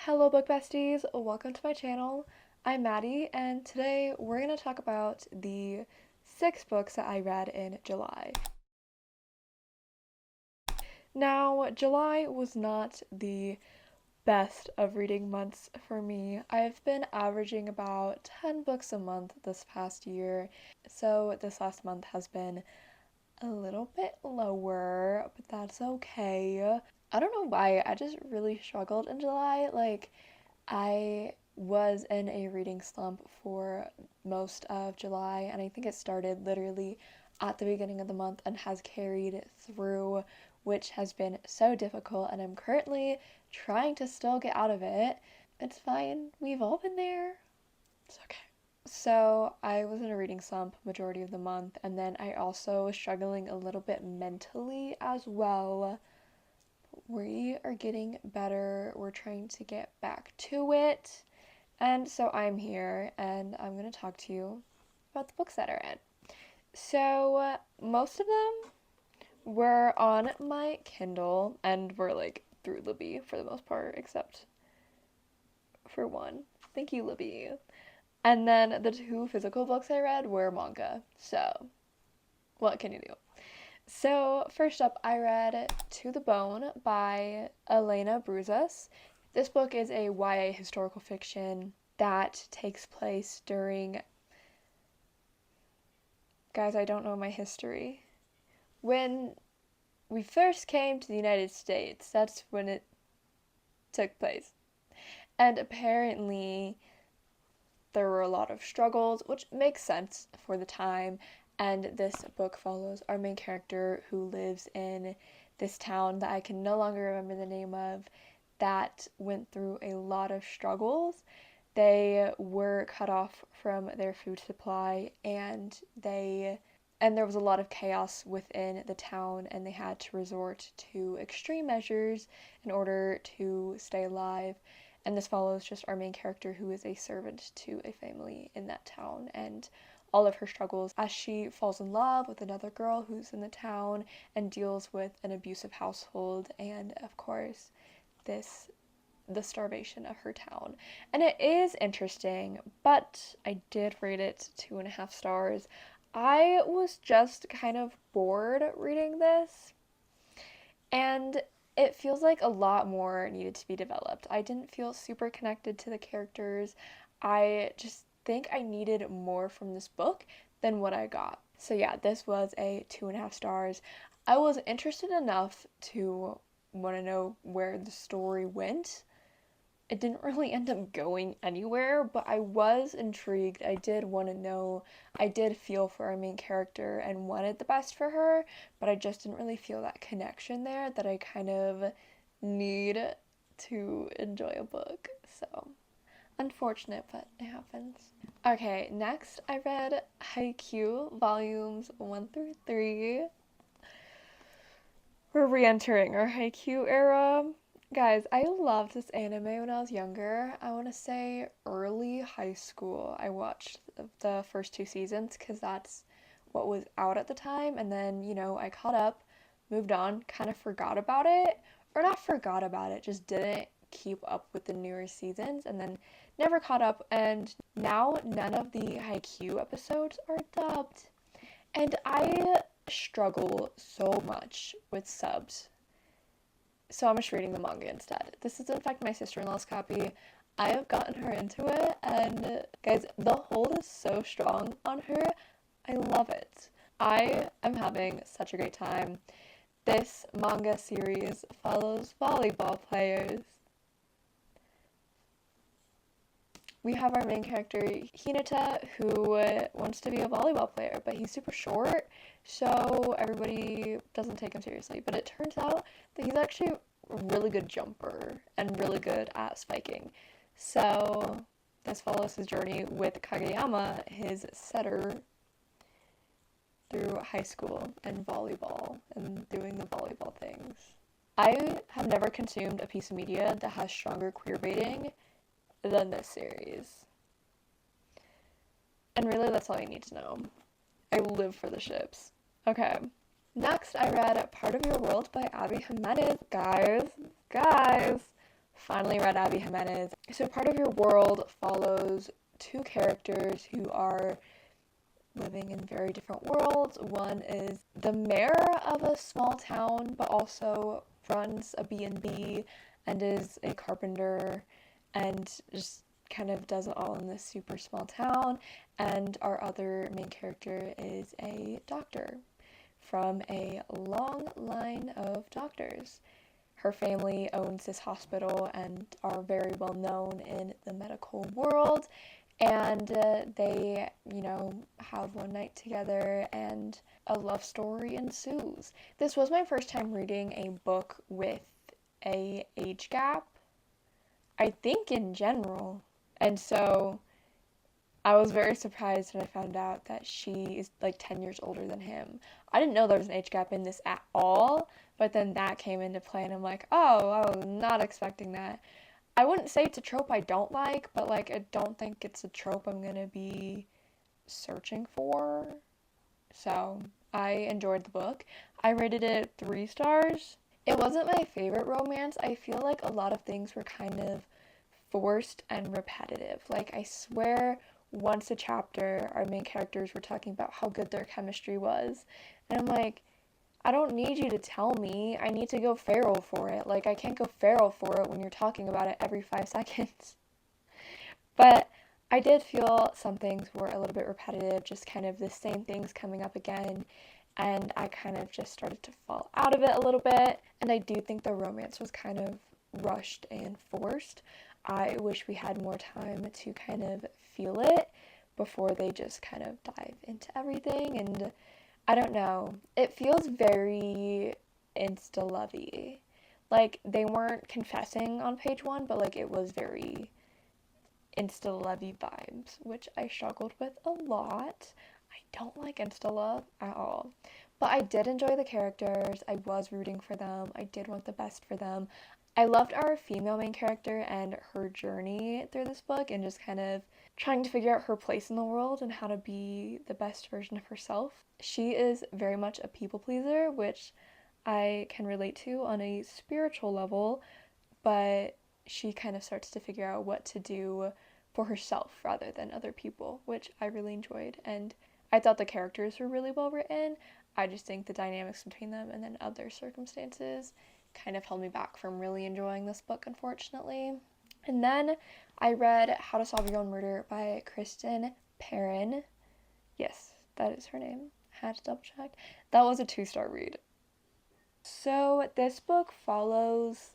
Hello, book besties. Welcome to my channel. I'm Maddie, and today we're going to talk about the 6 books that I read in July. Now, July was not the best of reading months for me. I've been averaging about 10 books a month this past year, so this last month has been a little bit lower, but that's okay. I don't know why, I just really struggled in July. I was in a reading slump for most of July, and I think it started literally at the beginning of the month and has carried through, which has been so difficult, and I'm currently trying to still get out of it. It's fine, we've all been there. It's okay. So, I was in a reading slump majority of the month, and then I also was struggling a little bit mentally as well. We are getting better. We're trying to get back to it. And so I'm here and I'm going to talk to you about the books that I read. So, most of them were on my Kindle and were like through Libby for the most part, except for one. Thank you, Libby. And then the 2 physical books I read were manga. So, what can you do? So, first up, I read To the Bone by Elena Bruzas. This book is a YA historical fiction that takes place during. Guys, I don't know my history. When we first came to the United States, that's when it took place. And apparently, there were a lot of struggles, which makes sense for the time. And this book follows our main character who lives in this town that I can no longer remember the name of that went through a lot of struggles. They were cut off from their food supply and there was a lot of chaos within the town, and they had to resort to extreme measures in order to stay alive. And this follows just our main character, who is a servant to a family in that town, and all of her struggles as she falls in love with another girl who's in the town and deals with an abusive household, and of course the starvation of her town. And it is interesting, but I did rate it 2.5 stars. I was just kind of bored reading this, and it feels like a lot more needed to be developed. I didn't feel super connected to the characters. I just think I needed more from this book than what I got. So yeah, this was a 2.5 stars. I was interested enough to want to know where the story went. It didn't really end up going anywhere, but I was intrigued. I did want to know. I did feel for our main character and wanted the best for her, but I just didn't really feel that connection there that I kind of need to enjoy a book. So, unfortunate, but it happens. Okay, next I read Haikyuu volumes 1 through 3. We're re-entering our Haikyuu era. Guys, I loved this anime when I was younger. I want to say early high school. I watched the first 2 seasons because that's what was out at the time. And then, I caught up, moved on, kind of forgot about it. Or not forgot about it, just didn't keep up with the newer seasons. And then never caught up. And now none of the Haikyuu episodes are dubbed. And I struggle so much with subs, so I'm just reading the manga instead. This is in fact my sister-in-law's copy. I have gotten her into it, and guys, the hold is so strong on her. I love it. I am having such a great time. This manga series follows volleyball players. We have our main character, Hinata, who wants to be a volleyball player, but he's super short, so everybody doesn't take him seriously. But it turns out that he's actually a really good jumper and really good at spiking. So this follows his journey with Kageyama, his setter, through high school and volleyball and doing the volleyball things. I have never consumed a piece of media that has stronger queer baiting than this series. And really, that's all you need to know. I live for the ships. Okay. Next, I read Part of Your World by Abby Jimenez. Guys, finally read Abby Jimenez. So Part of Your World follows two characters who are living in very different worlds. One is the mayor of a small town, but also runs a B&B and is a carpenter and just kind of does it all in this super small town. And our other main character is a doctor from a long line of doctors. Her family owns this hospital and are very well known in the medical world. And they, have one night together and a love story ensues. This was my first time reading a book with a age gap, I think in general. And so I was very surprised when I found out that she is like 10 years older than him. I didn't know there was an age gap in this at all, but then that came into play and I'm like, oh, I was not expecting that. I wouldn't say it's a trope I don't like, but like I don't think it's a trope I'm gonna be searching for. So I enjoyed the book. I rated it 3 stars. It wasn't my favorite romance. I feel like a lot of things were kind of forced and repetitive. Like I swear once a chapter our main characters were talking about how good their chemistry was. And I'm like, I don't need you to tell me. I need to go feral for it. Like, I can't go feral for it when you're talking about it every 5 seconds. But I did feel some things were a little bit repetitive, just kind of the same things coming up again. And I kind of just started to fall out of it a little bit. And I do think the romance was kind of rushed and forced. I wish we had more time to kind of feel it before they just kind of dive into everything. And I don't know. It feels very insta-lovey. Like, they weren't confessing on page 1, but, like, it was very insta-lovey vibes, which I struggled with a lot. I don't like insta-love at all. But I did enjoy the characters. I was rooting for them. I did want the best for them. I loved our female main character and her journey through this book and just kind of trying to figure out her place in the world and how to be the best version of herself. She is very much a people pleaser, which I can relate to on a spiritual level, but she kind of starts to figure out what to do for herself rather than other people, which I really enjoyed. And I thought the characters were really well written. I just think the dynamics between them and then other circumstances kind of held me back from really enjoying this book, unfortunately. And then I read How to Solve Your Own Murder by Kristen Perrin. Yes, that is her name. Had to double check. That was a 2-star read. So this book follows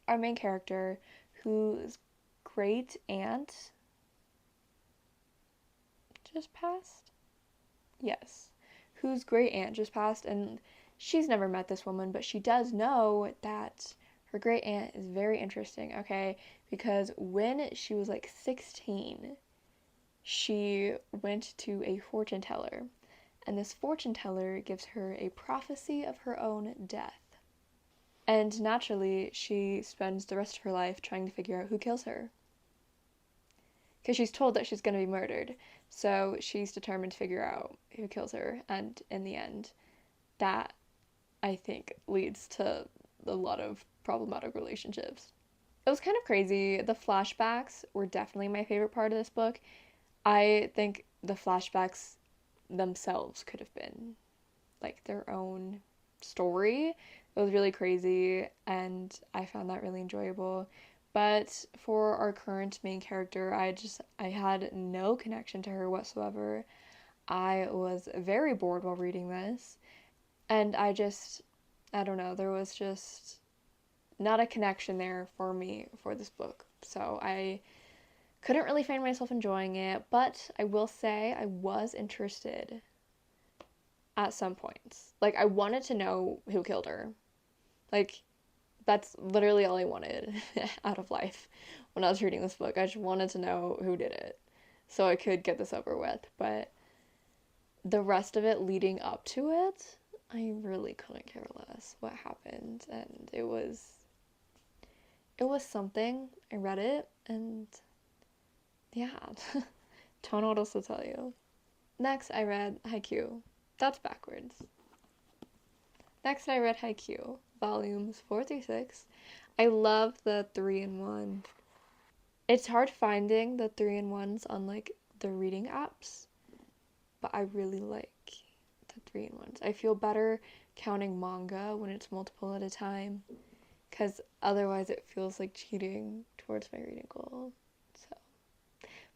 our main character whose great aunt just passed. Yes, whose great aunt just passed, and she's never met this woman, but she does know that her great aunt is very interesting, okay? Because when she was like 16, she went to a fortune teller, and this fortune teller gives her a prophecy of her own death. And naturally, she spends the rest of her life trying to figure out who kills her. Because she's told that she's going to be murdered. So she's determined to figure out who kills her. And in the end, that, I think, leads to a lot of problematic relationships. It was kind of crazy. The flashbacks were definitely my favorite part of this book. I think the flashbacks themselves could have been like their own story. It was really crazy and I found that really enjoyable. But for our current main character, I had no connection to her whatsoever. I was very bored while reading this, and I don't know, there was just not a connection there for me for this book. So I couldn't really find myself enjoying it, but I will say I was interested at some points. Like, I wanted to know who killed her. Like, that's literally all I wanted out of life when I was reading this book. I just wanted to know who did it so I could get this over with. But the rest of it leading up to it, I really couldn't care less what happened. And it was something. I read it and yeah, don't know what else to tell you. Next, I read Haikyuu. That's backwards. Next, I read Haikyuu, volumes 4 through 6. I love the 3-in-1. It's hard finding the 3-in-1s on like the reading apps, but I really like the 3-in-1s. I feel better counting manga when it's multiple at a time, because otherwise it feels like cheating towards my reading goal. So,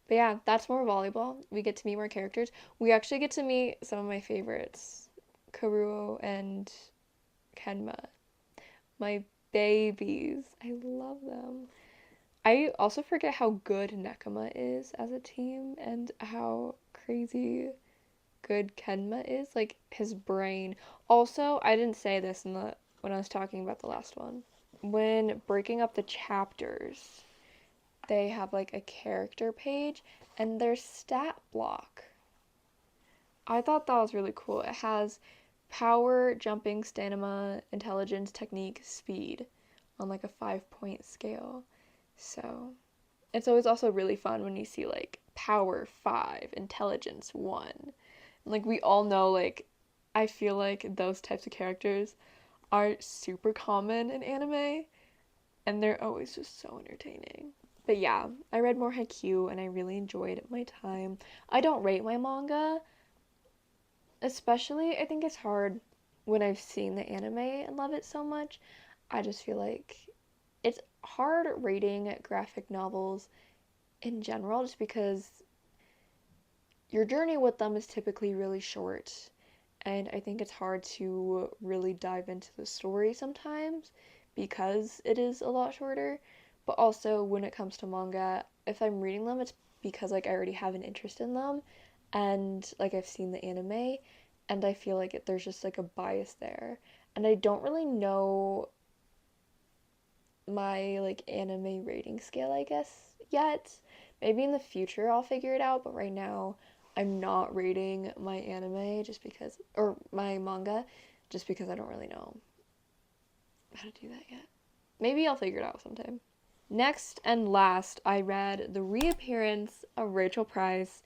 but yeah, that's more volleyball. We get to meet more characters. We actually get to meet some of my favorites, Karuo and Kenma, my babies. I love them. I also forget how good Nekoma is as a team and how crazy good Kenma is. Like his brain. Also, I didn't say this in the when I was talking about the last one. When breaking up the chapters, they have like a character page and their stat block. I thought that was really cool. It has power, jumping, stamina, intelligence, technique, speed on like a 5-point scale. So it's always also really fun when you see like power 5, intelligence 1. Like we all know, like I feel like those types of characters are super common in anime and they're always just so entertaining. But yeah, I read more Haikyuu and I really enjoyed my time. I don't rate my manga, especially I think it's hard when I've seen the anime and love it so much. I just feel like it's hard rating graphic novels in general just because your journey with them is typically really short. And I think it's hard to really dive into the story sometimes because it is a lot shorter. But also, when it comes to manga, if I'm reading them, it's because like I already have an interest in them and like I've seen the anime and I feel like there's just like a bias there. And I don't really know my like anime rating scale, I guess, yet. Maybe in the future I'll figure it out, but right now I'm not rating my anime just because, or my manga, just because I don't really know how to do that yet. Maybe I'll figure it out sometime. Next and last, I read The Reappearance of Rachel Price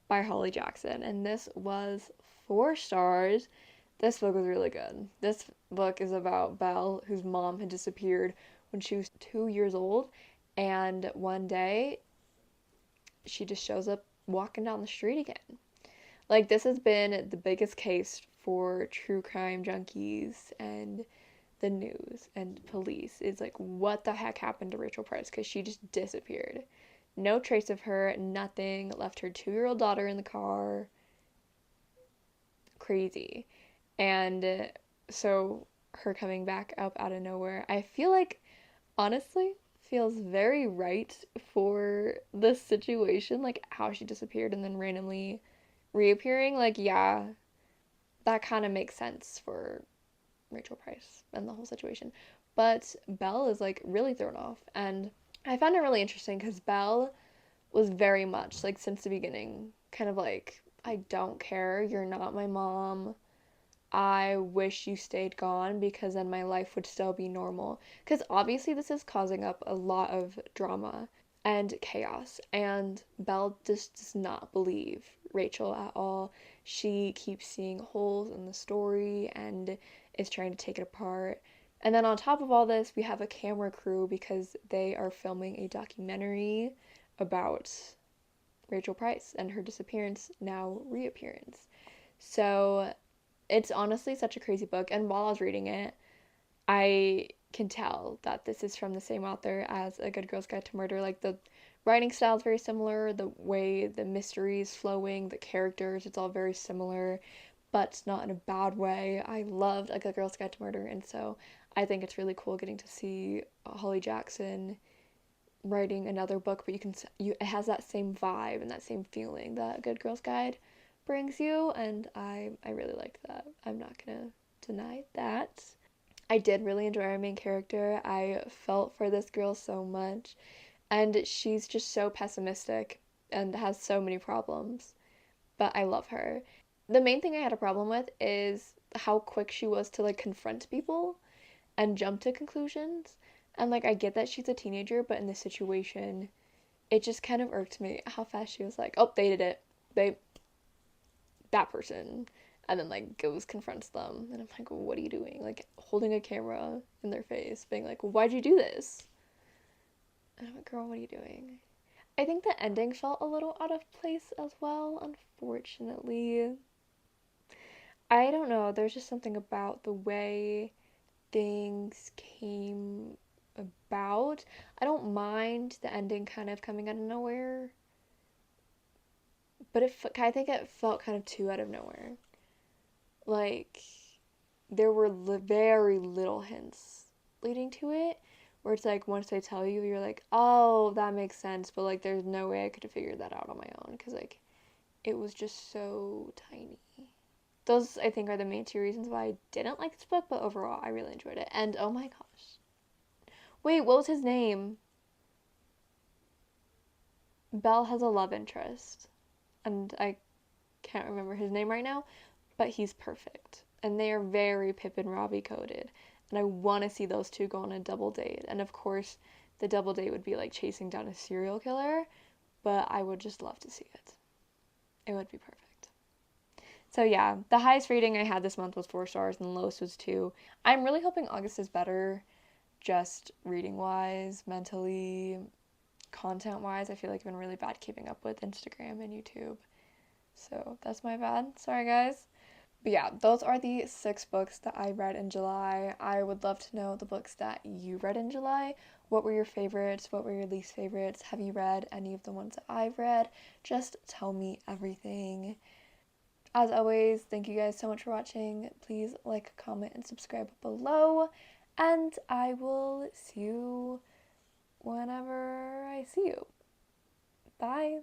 by Holly Jackson, and this was 4 stars. This book was really good. This book is about Belle, whose mom had disappeared when she was 2 years old, and one day she just shows up walking down the street again. Like, this has been the biggest case for true crime junkies and the news and police. Is like, what the heck happened to Rachel Price? Because she just disappeared. No trace of her, nothing. Left her 2-year-old daughter in the car. Crazy. And so her coming back up out of nowhere, I feel like, honestly, feels very right for this situation, like how she disappeared and then randomly reappearing. Like, yeah, that kind of makes sense for Rachel Price and the whole situation. But Belle is like really thrown off. And I found it really interesting because Belle was very much like since the beginning, kind of like, I don't care, you're not my mom. I wish you stayed gone because then my life would still be normal. Because obviously, this is causing up a lot of drama and chaos. And Belle just does not believe Rachel at all. She keeps seeing holes in the story and is trying to take it apart. And then on top of all this, we have a camera crew because they are filming a documentary about Rachel Price and her disappearance, now reappearance. So it's honestly such a crazy book. And while I was reading it, I can tell that this is from the same author as A Good Girl's Guide to Murder. Like the writing style is very similar, the way the mystery is flowing, the characters, it's all very similar, but not in a bad way. I loved A Good Girl's Guide to Murder, and so I think it's really cool getting to see Holly Jackson writing another book, but it has that same vibe and that same feeling that A Good Girl's Guide brings you, and I really liked that. I'm not gonna deny that. I did really enjoy our main character. I felt for this girl so much, and she's just so pessimistic and has so many problems, but I love her. The main thing I had a problem with is how quick she was to like confront people and jump to conclusions. And like I get that she's a teenager, but in this situation, it just kind of irked me how fast she was like, "Oh, they did it. They that person." and then like goes confronts them, and I'm like, what are you doing? Like holding a camera in their face, being like, well, why'd you do this? And I'm like, girl, what are you doing? I think the ending felt a little out of place as well, unfortunately. I don't know, there's just something about the way things came about. I don't mind the ending kind of coming out of nowhere, but I think it felt kind of too out of nowhere. Like there were very little hints leading to it, where it's like once they tell you, you're like, oh, that makes sense, but like there's no way I could have figured that out on my own because like it was just so tiny. Those I think are the main two reasons why I didn't like this book, but overall I really enjoyed it. And oh my gosh, wait, what was his name? Belle has a love interest, and I can't remember his name right now, but he's perfect. And they are very Pip and Robbie coded. And I want to see those two go on a double date. And of course, the double date would be like chasing down a serial killer, but I would just love to see it. It would be perfect. So yeah, the highest rating I had this month was 4 stars and the lowest was 2. I'm really hoping August is better, just reading wise, mentally, content wise. I feel like I've been really bad keeping up with Instagram and YouTube. So that's my bad. Sorry, guys. But yeah, those are the 6 books that I read in July. I would love to know the books that you read in July. What were your favorites? What were your least favorites? Have you read any of the ones that I've read? Just tell me everything. As always, thank you guys so much for watching. Please like, comment, and subscribe below. And I will see you whenever I see you. Bye.